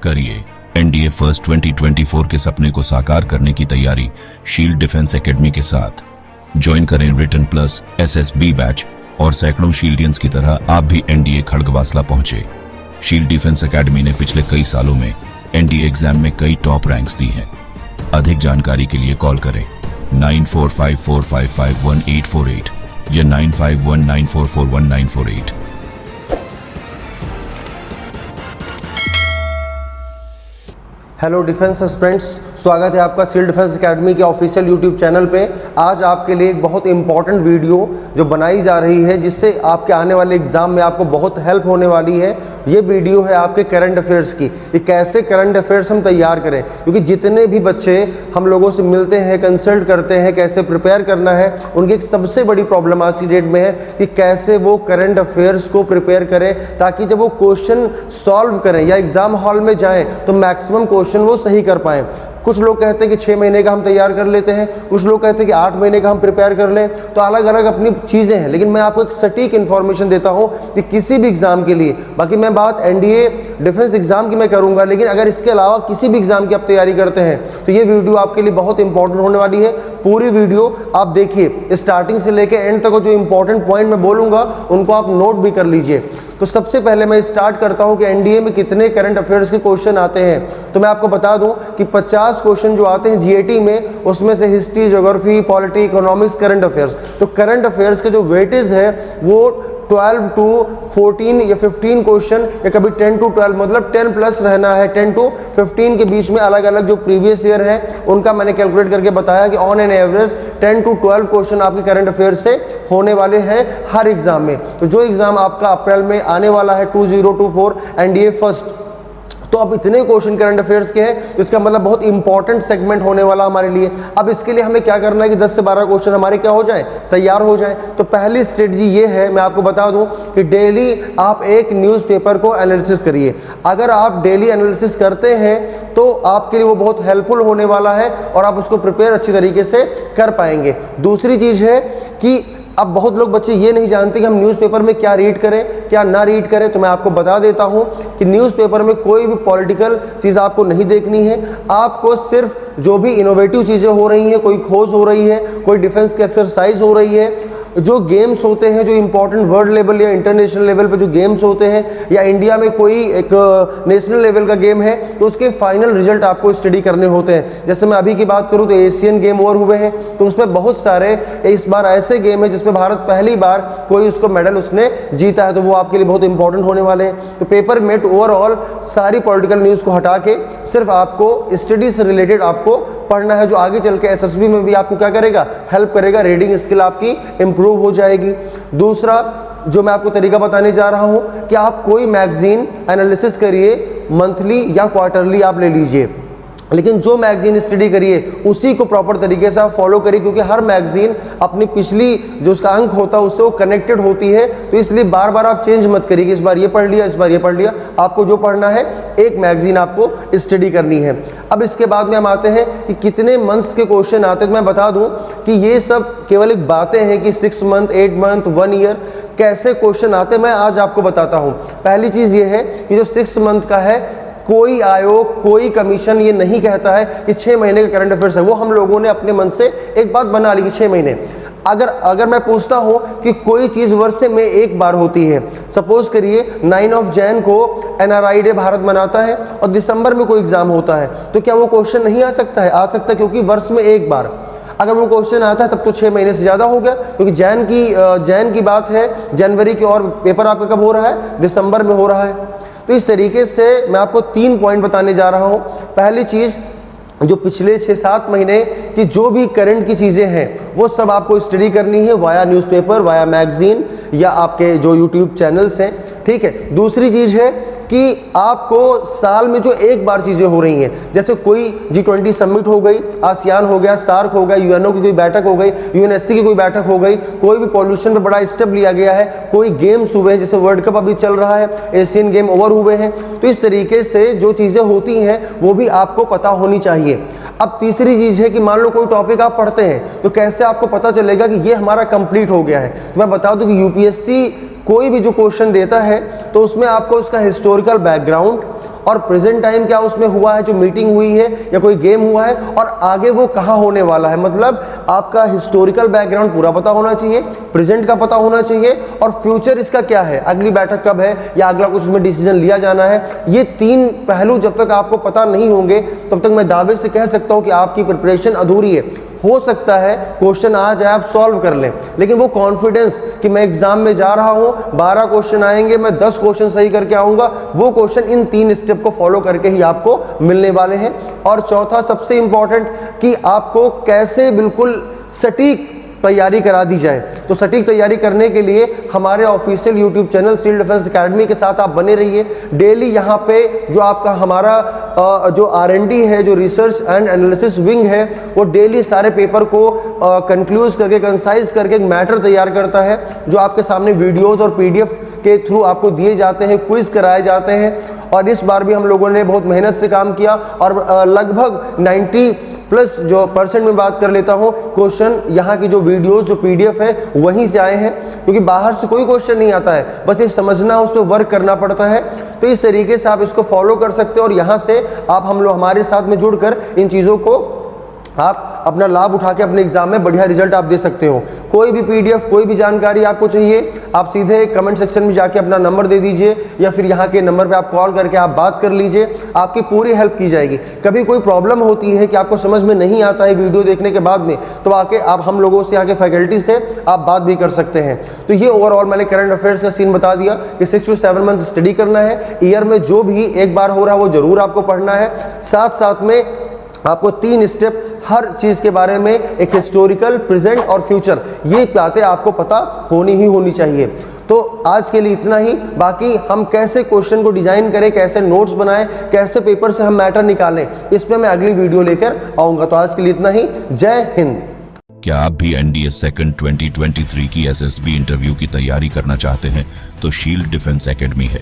करिए NDA first 2024 के सपने को साकार करने की तैयारी शील्ड डिफेंस एकेडमी के साथ। ज्वाइन करें रिटन प्लस एसएसबी बैच और सैकड़ों शील्डियंस की तरह आप भी एनडीए खड़गवासला पहुंचे। शील्ड डिफेंस एकेडमी ने पिछले कई सालों में एनडीए एग्जाम में कई टॉप रैंक्स दी हैं। अधिक जानकारी के लिए कॉल करें 9454551848 या 9519441948। हेलो डिफेंस एस्पिरेंट्स, स्वागत है आपका शील्ड डिफेंस एकेडमी के ऑफिशियल यूट्यूब चैनल पे। आज आपके लिए एक बहुत इंपॉर्टेंट वीडियो जो बनाई जा रही है, जिससे आपके आने वाले एग्जाम में आपको बहुत हेल्प होने वाली है। ये वीडियो है आपके करंट अफेयर्स की, कि कैसे करंट अफेयर्स हम तैयार करें। क्योंकि जितने भी बच्चे हम लोगों से मिलते हैं, कंसल्ट करते हैं कैसे प्रिपेयर करना है, उनकी एक सबसे बड़ी प्रॉब्लम आज की डेट में है कि कैसे वो करंट अफेयर्स को प्रिपेयर करें, ताकि जब वो क्वेश्चन सॉल्व करें या एग्जाम हॉल में जाएं तो मैक्सिमम क्वेश्चन वो सही कर पाएं। कुछ लोग कहते हैं कि 6 महीने का हम तैयार कर लेते हैं, कुछ लोग कहते हैं कि 8 महीने का हम प्रिपेयर कर लें। तो अलग अलग अपनी चीज़ें हैं, लेकिन मैं आपको एक सटीक इन्फॉर्मेशन देता हूं कि किसी भी एग्जाम के लिए, बाकी मैं बात एनडीए डिफेंस एग्जाम की मैं करूंगा, लेकिन अगर इसके अलावा किसी भी एग्जाम की आप तैयारी करते हैं तो ये वीडियो आपके लिए बहुत इंपॉर्टेंट होने वाली है। पूरी वीडियो आप देखिए, स्टार्टिंग से लेकर एंड तक जो इंपॉर्टेंट पॉइंट मैं बोलूंगा उनको आप नोट भी कर लीजिए। तो सबसे पहले मैं स्टार्ट करता हूं कि एनडीए में कितने करंट अफेयर्स के क्वेश्चन आते हैं। तो मैं आपको बता दूं कि 50 क्वेश्चन जो आते हैं जीएटी में, उसमें से history, geography, polity, economics, current affairs. तो करंट अफेयर्स के जो वेटेज है वो 12 to 14 या 15 क्वेश्चन, या कभी 10 to 12, मतलब 10 प्लस रहना है। 10 to 15 के बीच में अलग अलग जो प्रीवियस ईयर है उनका मैंने कैलकुलेट करके बताया कि on an average 10 to 12 question आपके करंट अफेयर से होने वाले हैं हर एग्जाम में। तो जो एग्जाम आपका अप्रैल में आने वाला है 2024 एनडीए फर्स्ट, तो अब इतने क्वेश्चन करंट अफेयर्स के हैं, तो इसका मतलब बहुत इंपॉर्टेंट सेगमेंट होने वाला हमारे लिए। अब इसके लिए हमें क्या करना है कि 10 से 12 क्वेश्चन हमारे क्या हो जाए, तैयार हो जाए। तो पहली स्ट्रेटजी ये है, मैं आपको बता दूं कि डेली आप एक न्यूज़पेपर को एनालिसिस करिए। अगर आप डेली एनालिसिस करते हैं तो आपके लिए वो बहुत हेल्पफुल होने वाला है और आप उसको प्रिपेयर अच्छी तरीके से कर पाएंगे। दूसरी चीज़ है कि अब बहुत लोग बच्चे ये नहीं जानते कि हम न्यूज़पेपर में क्या रीड करें, क्या ना रीड करें। तो मैं आपको बता देता हूं कि न्यूज़पेपर में कोई भी पॉलिटिकल चीज़ आपको नहीं देखनी है। आपको सिर्फ जो भी इनोवेटिव चीज़ें हो रही हैं, कोई खोज हो रही है, कोई डिफेंस की एक्सरसाइज हो रही है, जो गेम्स होते हैं, जो इंपॉर्टेंट वर्ल्ड लेवल या इंटरनेशनल लेवल पे जो गेम्स होते हैं, या इंडिया में कोई एक नेशनल लेवल का गेम है तो उसके फाइनल रिजल्ट आपको स्टडी करने होते हैं। जैसे मैं अभी की बात करूं तो एशियन गेम ओवर हुए हैं, तो उसमें बहुत सारे इस बार ऐसे गेम है जिसमें भारत पहली बार कोई उसको मेडल उसने जीता है, तो वो आपके लिए बहुत इंपॉर्टेंट होने वाले हैं। तो पेपर मेट ओवरऑल सारी पॉलिटिकल न्यूज़ को हटा के सिर्फ आपको स्टडी से रिलेटेड आपको पढ़ना है, जो आगे चल के एसएसबी में भी आपको क्या करेगा, हेल्प करेगा। रीडिंग स्किल आपकी इंप्रूव हो जाएगी। दूसरा जो मैं आपको तरीका बताने जा रहा हूं कि आप कोई मैगजीन एनालिसिस करिए, मंथली या क्वार्टरली आप ले लीजिए, लेकिन जो मैगजीन स्टडी करिए उसी को प्रॉपर तरीके से आप फॉलो करिए, क्योंकि हर मैगजीन अपनी पिछली जो उसका अंक होता है उससे वो कनेक्टेड होती है। तो इसलिए बार बार आप चेंज मत करिए कि इस बार ये पढ़ लिया, इस बार ये पढ़ लिया। आपको जो पढ़ना है एक मैगजीन आपको स्टडी करनी है। अब इसके बाद में हम आते हैं कि कितने मंथ्स के क्वेश्चन आते हैं। तो मैं बता दूं कि ये सब केवल एक बातें हैं कि 6 मंथ, 8 मंथ, 1 ईयर कैसे क्वेश्चन आते हैं, मैं आज आपको बताता हूं। पहली चीज ये है कि जो 6 मंथ का है, कोई आयोग, कोई कमीशन ये नहीं कहता है कि 6 महीने का करंट अफेयर्स है। वो हम लोगों ने अपने मन से एक बात बना ली कि 6 महीने। अगर मैं पूछता हूं कि कोई चीज वर्ष में एक बार होती है, सपोज करिए 9 ऑफ जैन को एनआरआई डे भारत मनाता है और दिसंबर में कोई एग्जाम होता है, तो क्या वो क्वेश्चन नहीं आ सकता है? आ सकता है, क्योंकि वर्ष में एक बार अगर वो क्वेश्चन आता है तब तो 6 महीने से ज़्यादा हो गया, क्योंकि जैन की बात है जनवरी की, और पेपर आपका कब हो रहा है, दिसंबर में हो रहा है। तो इस तरीके से मैं आपको 3 पॉइंट बताने जा रहा हूं। पहली चीज़, जो पिछले 6-7 महीने की जो भी करंट की चीज़ें हैं वो सब आपको स्टडी करनी है वाया न्यूज़पेपर, वाया मैगजीन या आपके जो यूट्यूब चैनल्स हैं, ठीक है। दूसरी चीज़ है कि आपको साल में जो एक बार चीज़ें हो रही हैं, जैसे कोई G20 समिट हो गई, आसियान हो गया, सार्क हो गया, यूएनओ की कोई बैठक हो गई, यूएनएससी की कोई बैठक हो गई, कोई भी पॉल्यूशन पे बड़ा स्टेप लिया गया है, कोई गेम्स हुए हैं, जैसे वर्ल्ड कप अभी चल रहा है, एशियन गेम ओवर हुए हैं। तो इस तरीके से जो चीज़ें होती हैं वो भी आपको पता होनी चाहिए। अब तीसरी चीज़ है कि मान लो कोई टॉपिक आप पढ़ते हैं तो कैसे आपको पता चलेगा कि ये हमारा कंप्लीट हो गया है। तो मैं बता दूं कि यूपीएससी कोई भी जो क्वेश्चन देता है तो उसमें आपको उसका हिस्टोरिकल बैकग्राउंड और प्रेजेंट टाइम क्या उसमें हुआ है, जो मीटिंग हुई है या कोई गेम हुआ है, और आगे वो कहाँ होने वाला है। मतलब आपका हिस्टोरिकल बैकग्राउंड पूरा पता होना चाहिए, प्रेजेंट का पता होना चाहिए, और फ्यूचर इसका क्या है, अगली बैठक कब है या अगला कुछ उसमें डिसीजन लिया जाना है। ये तीन पहलू जब तक आपको पता नहीं होंगे तब तक मैं दावे से कह सकता हूं कि आपकी प्रिपरेशन अधूरी है। हो सकता है क्वेश्चन आ जाए आप सॉल्व कर लें, लेकिन वो कॉन्फिडेंस कि मैं एग्जाम में जा रहा हूं, 12 क्वेश्चन आएंगे, मैं 10 क्वेश्चन सही करके आऊंगा, वो क्वेश्चन इन 3 स्टेप को फॉलो करके ही आपको मिलने वाले हैं। और चौथा सबसे इंपॉर्टेंट कि आपको कैसे बिल्कुल सटीक तैयारी करा दी जाए। तो सटीक तैयारी करने के लिए हमारे official YouTube channel civil defence academy के साथ आप बने रहिए। डेली यहाँ पे जो आपका हमारा जो R&D है, जो रिसर्च एंड एनालिसिस विंग है, वो डेली सारे पेपर को कंक्लूज करके, कंसाइज करके एक मैटर तैयार करता है, जो आपके सामने वीडियोज और PDF के थ्रू आपको दिए जाते हैं, क्विज कराए जाते हैं। और इस बार भी हम लोगों ने बहुत मेहनत से काम किया और लगभग 90+ में बात कर लेता हूं, क्वेश्चन यहाँ की जो वीडियोस, जो PDF है, वहीं से आए हैं, क्योंकि बाहर से कोई क्वेश्चन नहीं आता है, बस ये समझना, उस पर वर्क करना पड़ता है। तो इस तरीके से आप इसको फॉलो कर सकते हो और यहाँ से आप हम लोग हमारे साथ में जुड़कर इन चीज़ों को आप अपना लाभ उठा के अपने एग्जाम में बढ़िया रिजल्ट आप दे सकते हो। कोई भी PDF, कोई भी जानकारी आपको चाहिए, आप सीधे कमेंट सेक्शन में जाके अपना नंबर दे दीजिए या फिर यहाँ के नंबर पे आप कॉल करके आप बात कर लीजिए, आपकी पूरी हेल्प की जाएगी। कभी कोई प्रॉब्लम होती है कि आपको समझ में नहीं आता है वीडियो देखने के बाद में, तो आके आप हम लोगों से, यहाँ के फैकल्टी से आप बात भी कर सकते हैं। तो ये ओवरऑल मैंने करंट अफेयर्स का सीन बता दिया कि 6 to 7 मंथ स्टडी करना है। ईयर में जो भी एक बार हो रहा है वो जरूर आपको पढ़ना है। साथ साथ में आपको 3 स्टेप हर चीज के बारे में, एक हिस्टोरिकल, प्रेजेंट और फ्यूचर, ये बातें आपको पता होनी ही होनी चाहिए। तो आज के लिए इतना ही। बाकी हम कैसे क्वेश्चन को डिजाइन करें, कैसे नोट्स बनाएं, कैसे पेपर से हम मैटर निकालें, इस पे मैं अगली वीडियो लेकर आऊंगा। तो आज के लिए इतना ही। जय हिंद। क्या आप भी NDA सेकंड 2023 की SSB इंटरव्यू की तैयारी करना चाहते हैं तो शील्ड डिफेंस एकेडमी है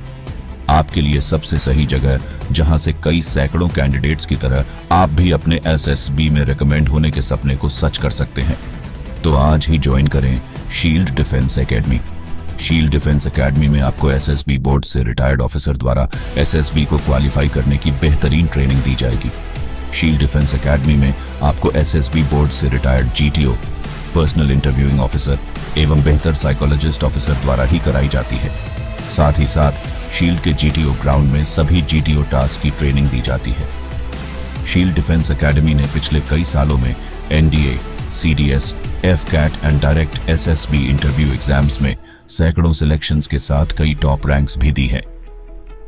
आपके लिए सबसे सही जगह, जहां से कई सैकड़ों कैंडिडेट्स की तरह आप भी अपने SSB में रिकमेंड होने के सपने को सच कर सकते हैं। तो आज ही ज्वाइन करें shield defence academy. Shield defence academy में आपको SSB बोर्ड से रिटायर्ड ऑफिसर द्वारा SSB को क्वालिफाई करने की बेहतरीन ट्रेनिंग दी जाएगी। शील्ड डिफेंस एकेडमी में आपको SSB बोर्ड से retired GTO, personal interviewing officer एवं बेहतर साइकोलॉजिस्ट ऑफिसर द्वारा ही कराई जाती है। साथ ही साथ शील्ड के GTO ग्राउंड में सभी GTO टास्क की ट्रेनिंग दी जाती है। शील्ड डिफेंस एकेडमी ने पिछले कई सालों में NDA, CDS, FCAT and direct SSB interview exams में सैकड़ों सिलेक्शंस के साथ कई टॉप रैंक्स भी दी हैं।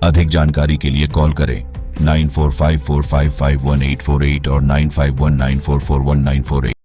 अधिक जानकारी के लिए कॉल करें 9454551848 और 9519441948।